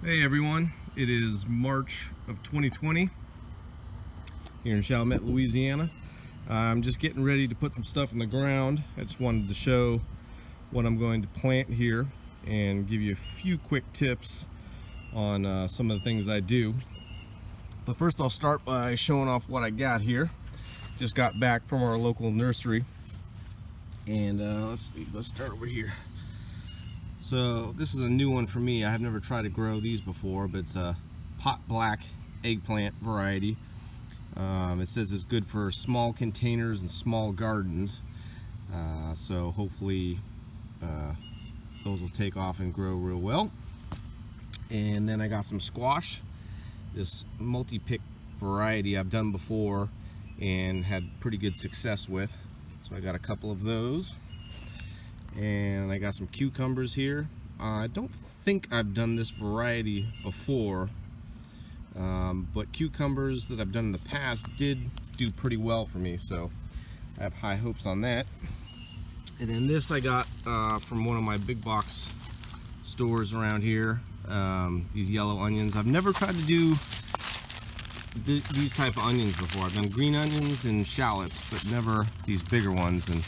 Hey everyone, it is March of 2020 here in Chalmette, Louisiana. I'm just getting ready to put some stuff in the ground. I just wanted to show what I'm going to plant here and give you a few quick tips on some of the things I do. But first I'll start by showing off what I got here. Just got back from our local nursery, and let's start over here. So this is a new one for me. I have never tried to grow these before, but it's a pot black eggplant variety. It says it's good for small containers and small gardens. So hopefully those will take off and grow real well. And then I got some squash. This multi-pick variety I've done before and had pretty good success with. So I got a couple of those. And I got some cucumbers here. I don't think I've done this variety before, but cucumbers that I've done in the past did do pretty well for me, so I have high hopes on that. And then this I got from one of my big box stores around here, these yellow onions. I've never tried to do these type of onions before. I've done green onions and shallots, but never these bigger ones. And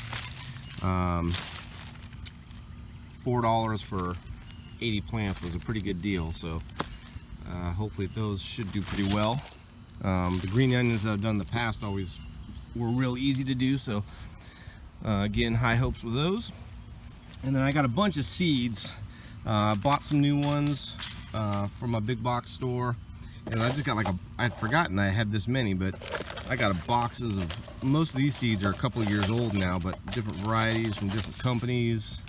$4 for 80 plants was a pretty good deal, so hopefully those should do pretty well. The green onions that I've done in the past always were real easy to do, so again, high hopes with those. And then I got a bunch of seeds. Bought some new ones from a big box store, and I just got I'd forgotten I had this many, but I got boxes of, most of these seeds are a couple of years old now, but different varieties from different companies.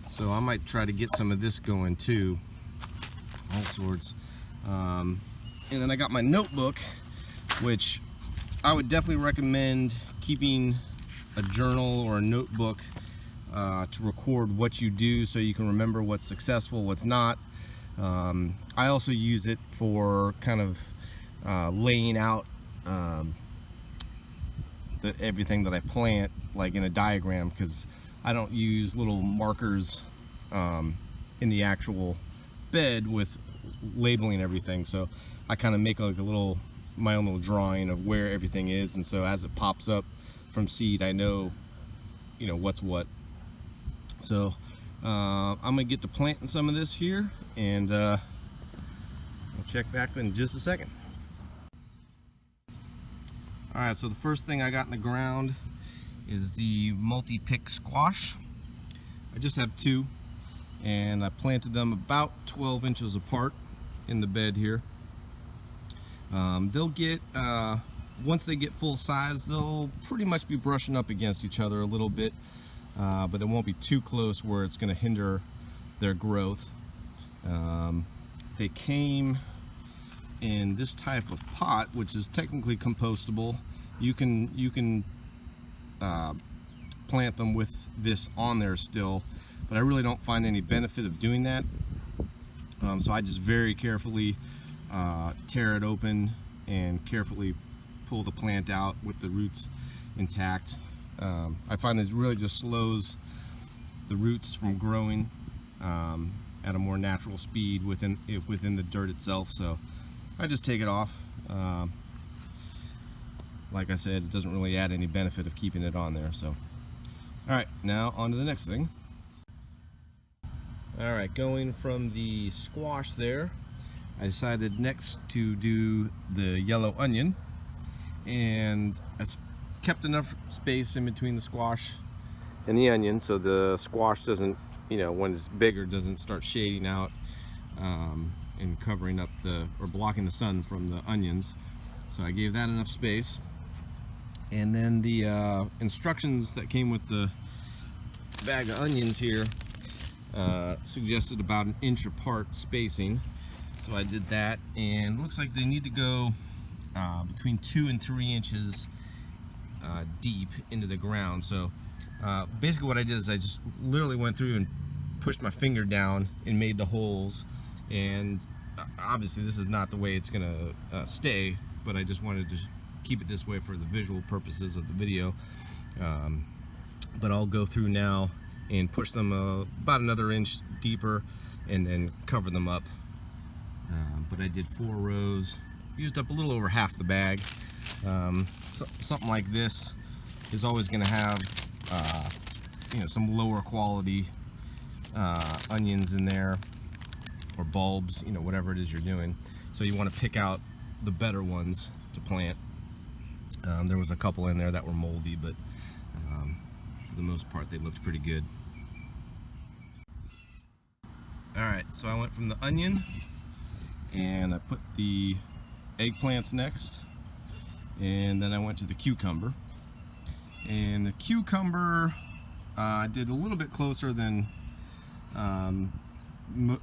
So I might try to get some of this going too, all sorts. And then I got my notebook, which I would definitely recommend keeping a journal or a notebook to record what you do, so you can remember what's successful, what's not. I also use it for kind of laying out everything that I plant, like in a diagram, because I don't use little markers in the actual bed with labeling everything. So I kind of make like my own little drawing of where everything is, and so as it pops up from seed, I know, what's what. So I'm gonna get to planting some of this here, and I'll check back in just a second. Alright, so the first thing I got in the ground is the multi-pick squash. I just have two, and I planted them about 12 inches apart in the bed here. They'll get, once they get full size, they'll pretty much be brushing up against each other a little bit, but they won't be too close where it's going to hinder their growth. They came in this type of pot, which is technically compostable. You can plant them with this on there still, but I really don't find any benefit of doing that. So I just very carefully tear it open and carefully pull the plant out with the roots intact. I find this really just slows the roots from growing at a more natural speed within the dirt itself. So I just take it off. Like I said, it doesn't really add any benefit of keeping it on there. So, all right, now on to the next thing. All right, going from the squash there, I decided next to do the yellow onion, and I kept enough space in between the squash and the onion so the squash doesn't, when it's bigger, doesn't start shading out and covering up or blocking the sun from the onions. So I gave that enough space. And then the instructions that came with the bag of onions here suggested about 1 inch apart spacing. So I did that, and it looks like they need to go between 2 and 3 inches deep into the ground. So basically what I did is I just literally went through and pushed my finger down and made the holes. And obviously this is not the way it's gonna stay, but I just wanted to keep it this way for the visual purposes of the video. But I'll go through now and push them about another inch deeper and then cover them up. But I did 4 rows, used up a little over half the bag. Something like this is always going to have some lower quality onions in there, or bulbs, whatever it is you're doing. So you want to pick out the better ones to plant. There was a couple in there that were moldy, but for the most part they looked pretty good. Alright, so I went from the onion and I put the eggplants next, and then I went to the cucumber. And the cucumber I did a little bit closer than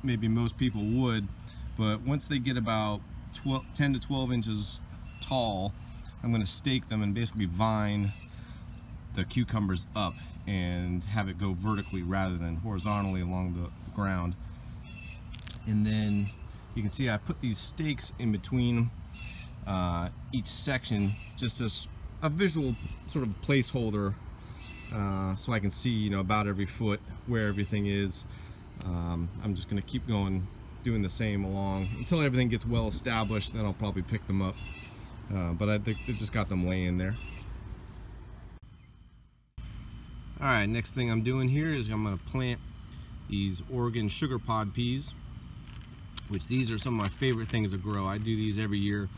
maybe most people would, but once they get about 10 to 12 inches tall, I'm going to stake them and basically vine the cucumbers up and have it go vertically rather than horizontally along the ground. And then you can see I put these stakes in between each section, just as a visual sort of placeholder, so I can see about every foot where everything is. I'm just going to keep going, doing the same along until everything gets well established. Then I'll probably pick them up, but I think it's just got them laying there. Alright, next thing I'm doing here is I'm going to plant these Oregon sugar pod peas, which these are some of my favorite things to grow. I do these every year.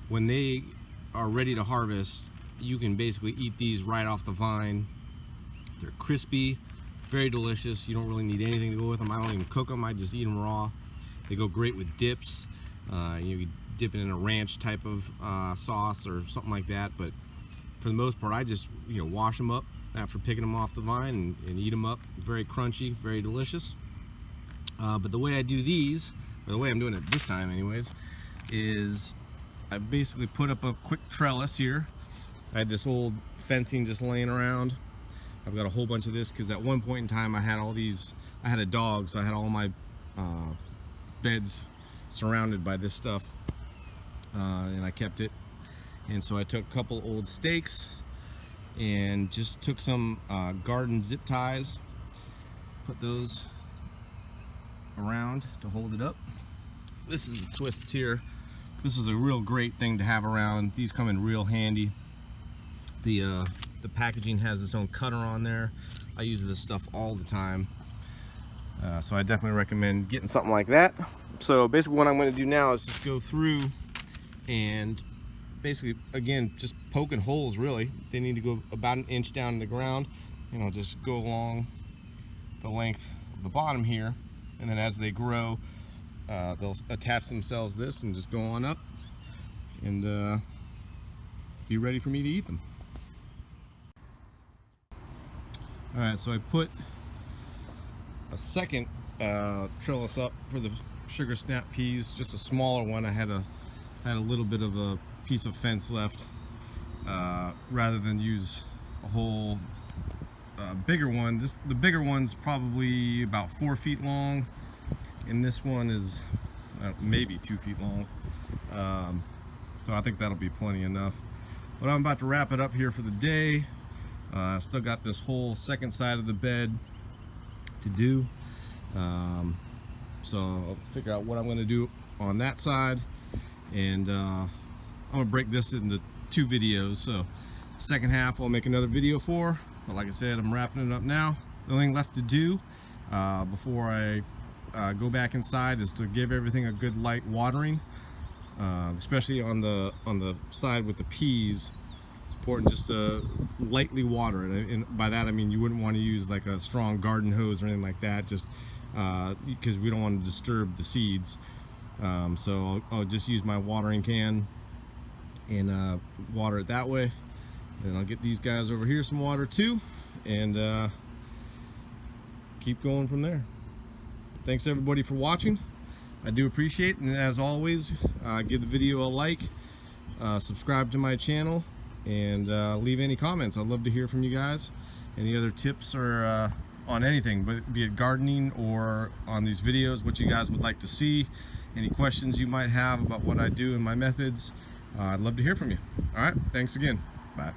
When they are ready to harvest, you can basically eat these right off the vine. They're crispy, very delicious. You don't really need anything to go with them. I don't even cook them, I just eat them raw. They go great with dips. You dip it in a ranch type of sauce or something like that, but for the most part I just wash them up after picking them off the vine and eat them up. Very crunchy, very delicious. But the way I do these, or the way I'm doing it this time anyways, is I basically put up a quick trellis here. I had this old fencing just laying around. I've got a whole bunch of this because at one point in time I had a dog, so I had all my beds surrounded by this stuff, and I kept it. And so I took a couple old stakes and just took some garden zip ties, put those around to hold it up. This is the twists here. This is a real great thing to have around. These come in real handy. The packaging has its own cutter on there. I use this stuff all the time, so I definitely recommend getting something like that. So basically what I'm going to do now is just go through and basically, again, just poking holes really. They need to go about an inch down in the ground, and I'll just go along the length of the bottom here, and then as they grow, they'll attach themselves this and just go on up and be ready for me to eat them. Alright, so I put a second trellis up for the sugar snap peas, just a smaller one. I had a little bit of a piece of fence left, rather than use a whole bigger one. The bigger one's probably about 4 feet long, and this one is maybe 2 feet long, so I think that'll be plenty enough. But I'm about to wrap it up here for the day. I still got this whole second side of the bed to do, so I'll figure out what I'm going to do on that side, and I'm going to break this into 2 videos. So second half I'll make another video for, but like I said, I'm wrapping it up now. The only thing left to do before I go back inside is to give everything a good light watering, especially on the side with the peas. It's important just to lightly water it, and by that I mean you wouldn't want to use like a strong garden hose or anything like that, just because we don't want to disturb the seeds. So I'll just use my watering can and water it that way, and I'll get these guys over here some water too, and keep going from there. Thanks everybody for watching. I do appreciate it, and as always, give the video a like, subscribe to my channel, and leave any comments. I'd love to hear from you guys. Any other tips or on anything, but be it gardening or on these videos, what you guys would like to see, any questions you might have about what I do and my methods, I'd love to hear from you. All right, thanks again. Bye.